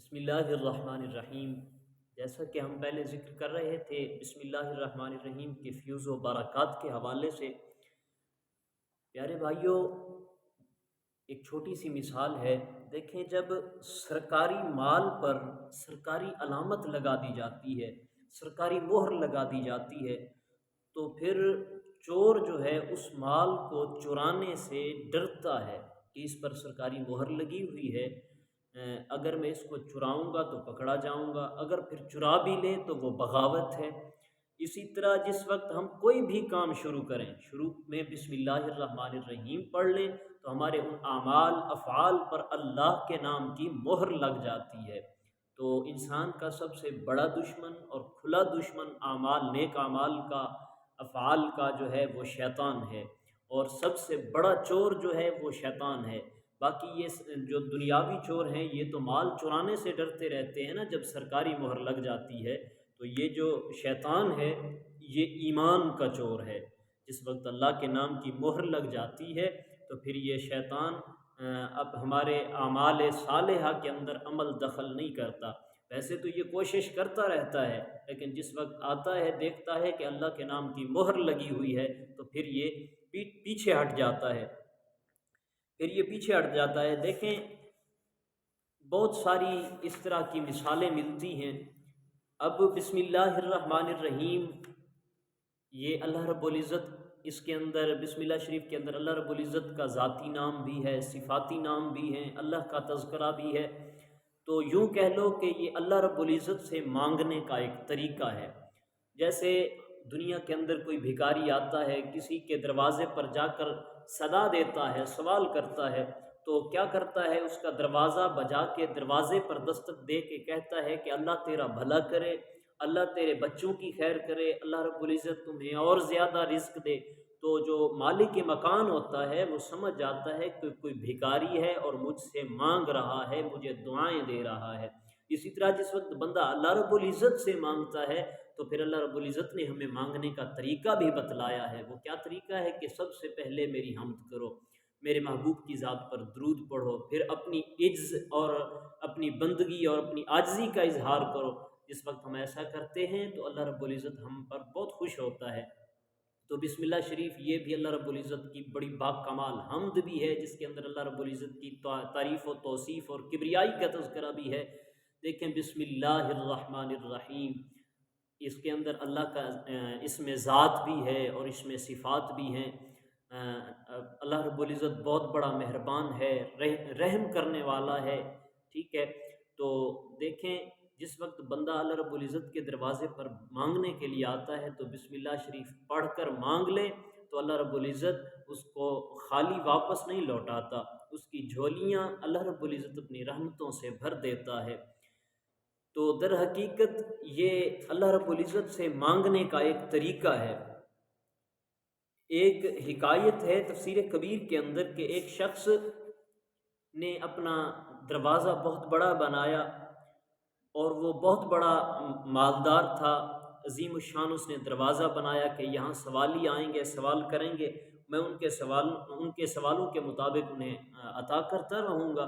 بسم اللہ الرحمن الرحیم۔ جیسا کہ ہم پہلے ذکر کر رہے تھے، بسم اللہ الرحمن الرحیم کے فیوز و برکات کے حوالے سے، پیارے بھائیوں، ایک چھوٹی سی مثال ہے۔ دیکھیں، جب سرکاری مال پر سرکاری علامت لگا دی جاتی ہے، سرکاری مہر لگا دی جاتی ہے، تو پھر چور جو ہے اس مال کو چرانے سے ڈرتا ہے کہ اس پر سرکاری مہر لگی ہوئی ہے، اگر میں اس کو چراؤں گا تو پکڑا جاؤں گا، اگر پھر چرا بھی لے تو وہ بغاوت ہے۔ اسی طرح جس وقت ہم کوئی بھی کام شروع کریں، شروع میں بسم اللہ الرحمن الرحیم پڑھ لیں تو ہمارے ان اعمال افعال پر اللہ کے نام کی مہر لگ جاتی ہے۔ تو انسان کا سب سے بڑا دشمن اور کھلا دشمن اعمال، نیک اعمال کا، افعال کا جو ہے وہ شیطان ہے، اور سب سے بڑا چور جو ہے وہ شیطان ہے۔ باقی یہ جو دنیاوی چور ہیں یہ تو مال چرانے سے ڈرتے رہتے ہیں نا، جب سرکاری مہر لگ جاتی ہے۔ تو یہ جو شیطان ہے یہ ایمان کا چور ہے۔ جس وقت اللہ کے نام کی مہر لگ جاتی ہے تو پھر یہ شیطان اب ہمارے اعمال صالحہ کے اندر عمل دخل نہیں کرتا۔ ویسے تو یہ کوشش کرتا رہتا ہے، لیکن جس وقت آتا ہے دیکھتا ہے کہ اللہ کے نام کی مہر لگی ہوئی ہے تو پھر یہ پیچھے ہٹ جاتا ہے، دیکھیں، بہت ساری اس طرح کی مثالیں ملتی ہیں۔ اب بسم اللہ الرحمن الرحیم، یہ اللہ رب العزت، اس کے اندر بسم اللہ شریف کے اندر اللہ رب العزت کا ذاتی نام بھی ہے، صفاتی نام بھی ہیں، اللہ کا تذکرہ بھی ہے۔ تو یوں کہہ لو کہ یہ اللہ رب العزت سے مانگنے کا ایک طریقہ ہے۔ جیسے دنیا کے اندر کوئی بھکاری آتا ہے، کسی کے دروازے پر جا کر صدا دیتا ہے، سوال کرتا ہے، تو کیا کرتا ہے؟ اس کا دروازہ بجا کے دروازے پر دستک دے کے کہتا ہے کہ اللہ تیرا بھلا کرے، اللہ تیرے بچوں کی خیر کرے، اللہ رب العزت تمہیں اور زیادہ رزق دے۔ تو جو مالک مکان ہوتا ہے وہ سمجھ جاتا ہے کہ کوئی بھکاری ہے اور مجھ سے مانگ رہا ہے، مجھے دعائیں دے رہا ہے۔ اسی طرح جس وقت بندہ اللہ رب العزت سے مانگتا ہے تو پھر اللہ رب العزت نے ہمیں مانگنے کا طریقہ بھی بتلایا ہے۔ وہ کیا طریقہ ہے کہ سب سے پہلے میری حمد کرو، میرے محبوب کی ذات پر درود پڑھو، پھر اپنی عجز اور اپنی بندگی اور اپنی عاجزی کا اظہار کرو۔ جس وقت ہم ایسا کرتے ہیں تو اللہ رب العزت ہم پر بہت خوش ہوتا ہے۔ تو بسم اللہ شریف یہ بھی اللہ رب العزت کی بڑی باکمال حمد بھی ہے، جس کے اندر اللہ رب العزت کی تعریف و توصیف اور کبریائی کا تذکرہ بھی ہے۔ دیکھیں، بسم اللہ الرحمن الرحیم، اس کے اندر اللہ کا اسم ذات بھی ہے اور اس میں صفات بھی ہیں۔ اللہ رب العزت بہت بڑا مہربان ہے، رحم کرنے والا ہے، ٹھیک ہے۔ تو دیکھیں، جس وقت بندہ اللہ رب العزت کے دروازے پر مانگنے کے لیے آتا ہے تو بسم اللہ شریف پڑھ کر مانگ لے تو اللہ رب العزت اس کو خالی واپس نہیں لوٹاتا، اس کی جھولیاں اللہ رب العزت اپنی رحمتوں سے بھر دیتا ہے۔ تو در حقیقت یہ اللہ رب العزت سے مانگنے کا ایک طریقہ ہے۔ ایک حکایت ہے تفسیر کبیر کے اندر کہ ایک شخص نے اپنا دروازہ بہت بڑا بنایا اور وہ بہت بڑا مالدار تھا، عظیم الشان اس نے دروازہ بنایا کہ یہاں سوالی آئیں گے، سوال کریں گے، میں ان کے سوالوں کے مطابق انہیں عطا کرتا رہوں گا۔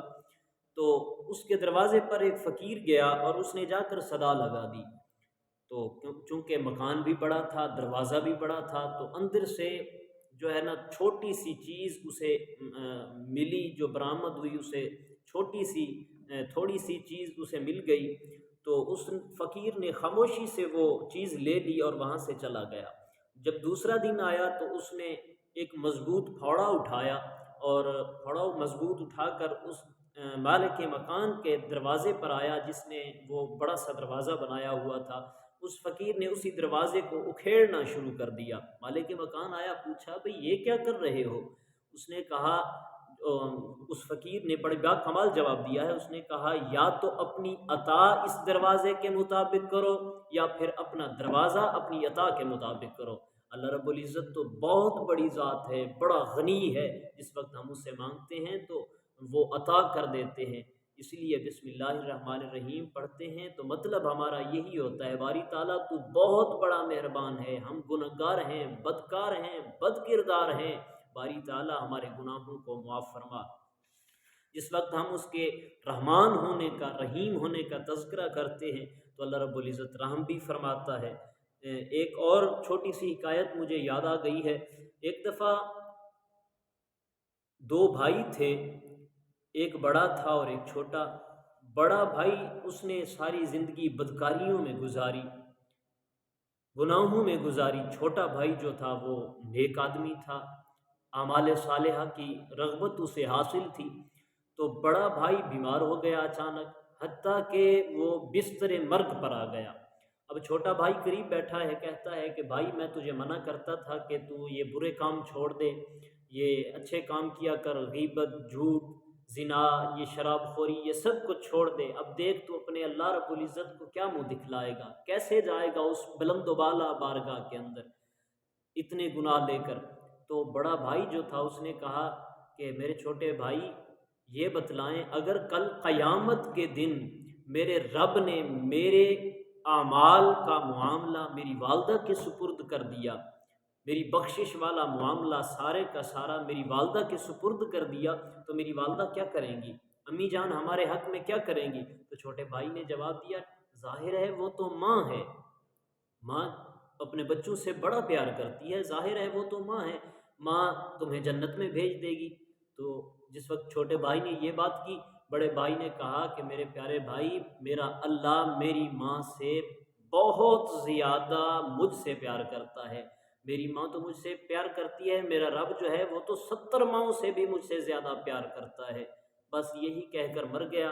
تو اس کے دروازے پر ایک فقیر گیا اور اس نے جا کر صدا لگا دی۔ تو چونکہ مکان بھی بڑا تھا، دروازہ بھی بڑا تھا، تو اندر سے جو ہے نا چھوٹی سی چیز اسے ملی، جو برآمد ہوئی، اسے تھوڑی سی چیز اسے مل گئی۔ تو اس فقیر نے خاموشی سے وہ چیز لے لی اور وہاں سے چلا گیا۔ جب دوسرا دن آیا تو اس نے ایک مضبوط پھوڑا اٹھایا اور پھوڑا مضبوط اٹھا کر اس مالک مکان کے دروازے پر آیا جس نے وہ بڑا سا دروازہ بنایا ہوا تھا۔ اس فقیر نے اسی دروازے کو اکھیڑنا شروع کر دیا۔ مالک مکان آیا، پوچھا بھئی یہ کیا کر رہے ہو؟ اس نے کہا، اس فقیر نے بڑے با کمال جواب دیا ہے، اس نے کہا یا تو اپنی عطا اس دروازے کے مطابق کرو یا پھر اپنا دروازہ اپنی عطا کے مطابق کرو۔ اللہ رب العزت تو بہت بڑی ذات ہے، بڑا غنی ہے، جس وقت ہم اس سے مانگتے ہیں تو وہ عطا کر دیتے ہیں۔ اس لیے بسم اللہ الرحمن الرحیم پڑھتے ہیں تو مطلب ہمارا یہی ہوتا ہے، باری تعالیٰ تو بہت بڑا مہربان ہے، ہم گنہگار ہیں، بدکار ہیں، بد کردار ہیں، باری تعالیٰ ہمارے گناہوں کو معاف فرما۔ جس وقت ہم اس کے رحمان ہونے کا، رحیم ہونے کا تذکرہ کرتے ہیں تو اللہ رب العزت رحم بھی فرماتا ہے۔ ایک اور چھوٹی سی حکایت مجھے یاد آ گئی ہے۔ ایک دفعہ دو بھائی تھے، ایک بڑا تھا اور ایک چھوٹا۔ بڑا بھائی اس نے ساری زندگی بدکاریوں میں گزاری، گناہوں میں گزاری۔ چھوٹا بھائی جو تھا وہ نیک آدمی تھا، اعمال صالحہ کی رغبت اسے حاصل تھی۔ تو بڑا بھائی بیمار ہو گیا اچانک، حتیٰ کہ وہ بستر مرگ پر آ گیا۔ اب چھوٹا بھائی قریب بیٹھا ہے، کہتا ہے کہ بھائی میں تجھے منع کرتا تھا کہ تو یہ برے کام چھوڑ دے، یہ اچھے کام کیا کر، غیبت، جھوٹ، زنا، یہ شراب خوری، یہ سب کچھ چھوڑ دے۔ اب دیکھ تو اپنے اللہ رب العزت کو کیا منہ دکھلائے گا، کیسے جائے گا اس بلند و بالا بارگاہ کے اندر اتنے گناہ لے کر۔ تو بڑا بھائی جو تھا اس نے کہا کہ میرے چھوٹے بھائی یہ بتلائیں، اگر کل قیامت کے دن میرے رب نے میرے اعمال کا معاملہ میری والدہ کے سپرد کر دیا، میری بخشش والا معاملہ سارے کا سارا میری والدہ کے سپرد کر دیا، تو میری والدہ کیا کریں گی، امی جان ہمارے حق میں کیا کریں گی؟ تو چھوٹے بھائی نے جواب دیا، ظاہر ہے وہ تو ماں ہے، ماں اپنے بچوں سے بڑا پیار کرتی ہے، ظاہر ہے وہ تو ماں ہے، ماں تمہیں جنت میں بھیج دے گی۔ تو جس وقت چھوٹے بھائی نے یہ بات کی، بڑے بھائی نے کہا کہ میرے پیارے بھائی، میرا اللہ میری ماں سے بہت زیادہ مجھ سے پیار کرتا ہے، میری ماں تو مجھ سے پیار کرتی ہے، میرا رب جو ہے وہ تو 70 ماؤں سے بھی مجھ سے زیادہ پیار کرتا ہے۔ بس یہی کہہ کر مر گیا۔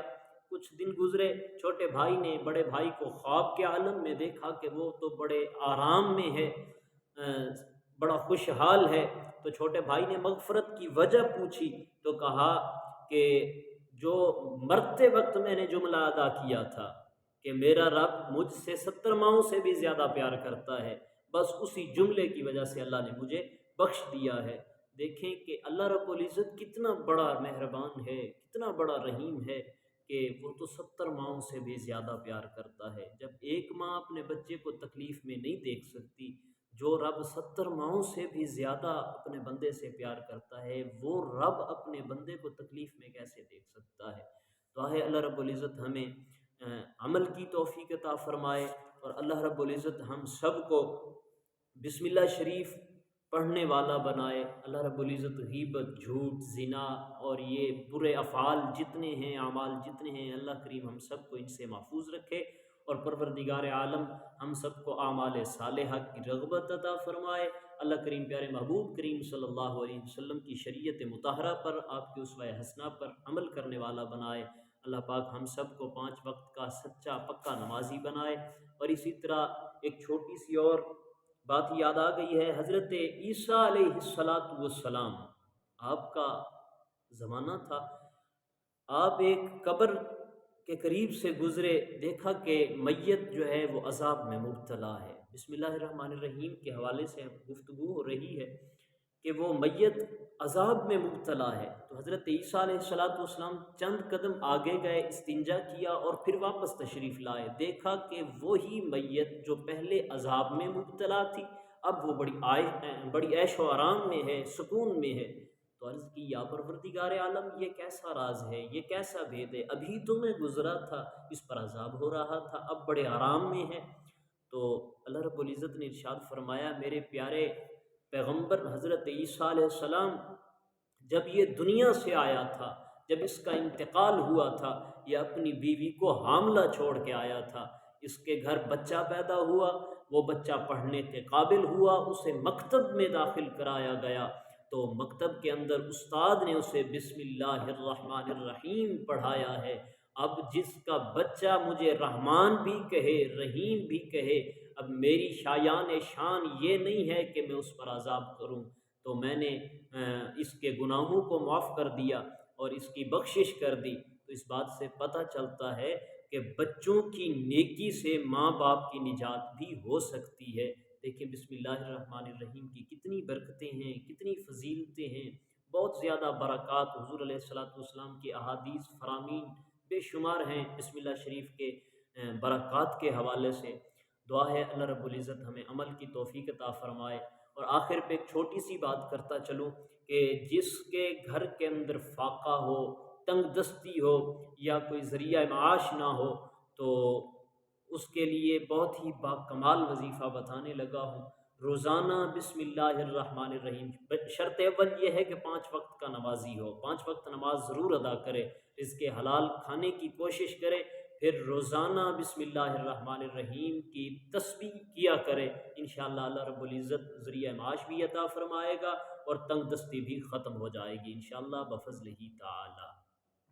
کچھ دن گزرے، چھوٹے بھائی نے بڑے بھائی کو خواب کے عالم میں دیکھا کہ وہ تو بڑے آرام میں ہے، بڑا خوشحال ہے۔ تو چھوٹے بھائی نے مغفرت کی وجہ پوچھی تو کہا کہ جو مرتے وقت میں نے جملہ ادا کیا تھا کہ میرا رب مجھ سے 70 ماؤں سے بھی زیادہ پیار کرتا ہے، بس اسی جملے کی وجہ سے اللہ نے مجھے بخش دیا ہے۔ دیکھیں کہ اللہ رب العزت کتنا بڑا مہربان ہے، کتنا بڑا رحیم ہے کہ وہ تو 70 ماؤں سے بھی زیادہ پیار کرتا ہے۔ جب ایک ماں اپنے بچے کو تکلیف میں نہیں دیکھ سکتی، جو رب 70 ماؤں سے بھی زیادہ اپنے بندے سے پیار کرتا ہے، وہ رب اپنے بندے کو تکلیف میں کیسے دیکھ سکتا ہے؟ دعا ہے اللہ رب العزت ہمیں عمل کی توفیق عطا فرمائے، اور اللہ رب العزت ہم سب کو بسم اللہ شریف پڑھنے والا بنائے۔ اللہ رب العزت غیبت، جھوٹ، زنا اور یہ برے افعال جتنے ہیں، اعمال جتنے ہیں، اللہ کریم ہم سب کو ان سے محفوظ رکھے، اور پروردگار عالم ہم سب کو اعمال صالحہ کی رغبت عطا فرمائے۔ اللہ کریم پیارے محبوب کریم صلی اللہ علیہ وسلم کی شریعت مطہرہ پر، آپ کی اسوہ حسنہ پر عمل کرنے والا بنائے۔ اللہ پاک ہم سب کو 5 وقت کا سچا پکا نمازی بنائے۔ اور اسی طرح ایک چھوٹی سی اور بات یاد آ گئی ہے، حضرت عیسیٰ علیہ السلام، آپ کا زمانہ تھا، آپ ایک قبر کے قریب سے گزرے، دیکھا کہ میت جو ہے وہ عذاب میں مبتلا ہے۔ بسم اللہ الرحمن الرحیم کے حوالے سے گفتگو ہو رہی ہے کہ وہ میت عذاب میں مبتلا ہے۔ تو حضرت عیسیٰ علیہ السلام چند قدم آگے گئے، استنجا کیا اور پھر واپس تشریف لائے، دیکھا کہ وہی میت جو پہلے عذاب میں مبتلا تھی، اب وہ بڑی عیش و آرام میں ہے، سکون میں ہے۔ تو عرض کی، یا پروردگار عالم، یہ کیسا راز ہے، یہ کیسا بھید ہے؟ ابھی تو میں گزرا تھا، اس پر عذاب ہو رہا تھا، اب بڑے آرام میں ہے۔ تو اللہ رب العزت نے ارشاد فرمایا، میرے پیارے پیغمبر حضرت عیسیٰ علیہ السلام جب یہ دنیا سے آیا تھا، جب اس کا انتقال ہوا تھا، یہ اپنی بیوی کو حاملہ چھوڑ کے آیا تھا، اس کے گھر بچہ پیدا ہوا، وہ بچہ پڑھنے کے قابل ہوا، اسے مکتب میں داخل کرایا گیا، تو مکتب کے اندر استاد نے اسے بسم اللہ الرحمن الرحیم پڑھایا ہے۔ اب جس کا بچہ مجھے رحمان بھی کہے، رحیم بھی کہے، اب میری شایان شان یہ نہیں ہے کہ میں اس پر عذاب کروں، تو میں نے اس کے گناہوں کو معاف کر دیا اور اس کی بخشش کر دی۔ تو اس بات سے پتہ چلتا ہے کہ بچوں کی نیکی سے ماں باپ کی نجات بھی ہو سکتی ہے۔ دیکھیں بسم اللہ الرحمن الرحیم کی کتنی برکتیں ہیں، کتنی فضیلتیں ہیں، بہت زیادہ برکات حضور علیہ السلام کی احادیث فرامین بے شمار ہیں بسم اللہ شریف کے برکات کے حوالے سے۔ دعا ہے اللہ رب العزت ہمیں عمل کی توفیق عطا فرمائے۔ اور آخر پہ ایک چھوٹی سی بات کرتا چلوں کہ جس کے گھر کے اندر فاقہ ہو، تنگ دستی ہو یا کوئی ذریعہ معاش نہ ہو، تو اس کے لیے بہت ہی باکمال وظیفہ بتانے لگا ہوں۔ روزانہ بسم اللہ الرحمن الرحیم، شرط اول یہ ہے کہ 5 وقت کا نمازی ہو، 5 وقت نماز ضرور ادا کرے، رزق حلال کھانے کی کوشش کرے، پھر روزانہ بسم اللہ الرحمن الرحیم کی تسبیح کیا کرے، انشاءاللہ اللہ رب العزت ذریعہ معاش بھی عطا فرمائے گا اور تنگ دستی بھی ختم ہو جائے گی انشاءاللہ بفضلہ تعالی۔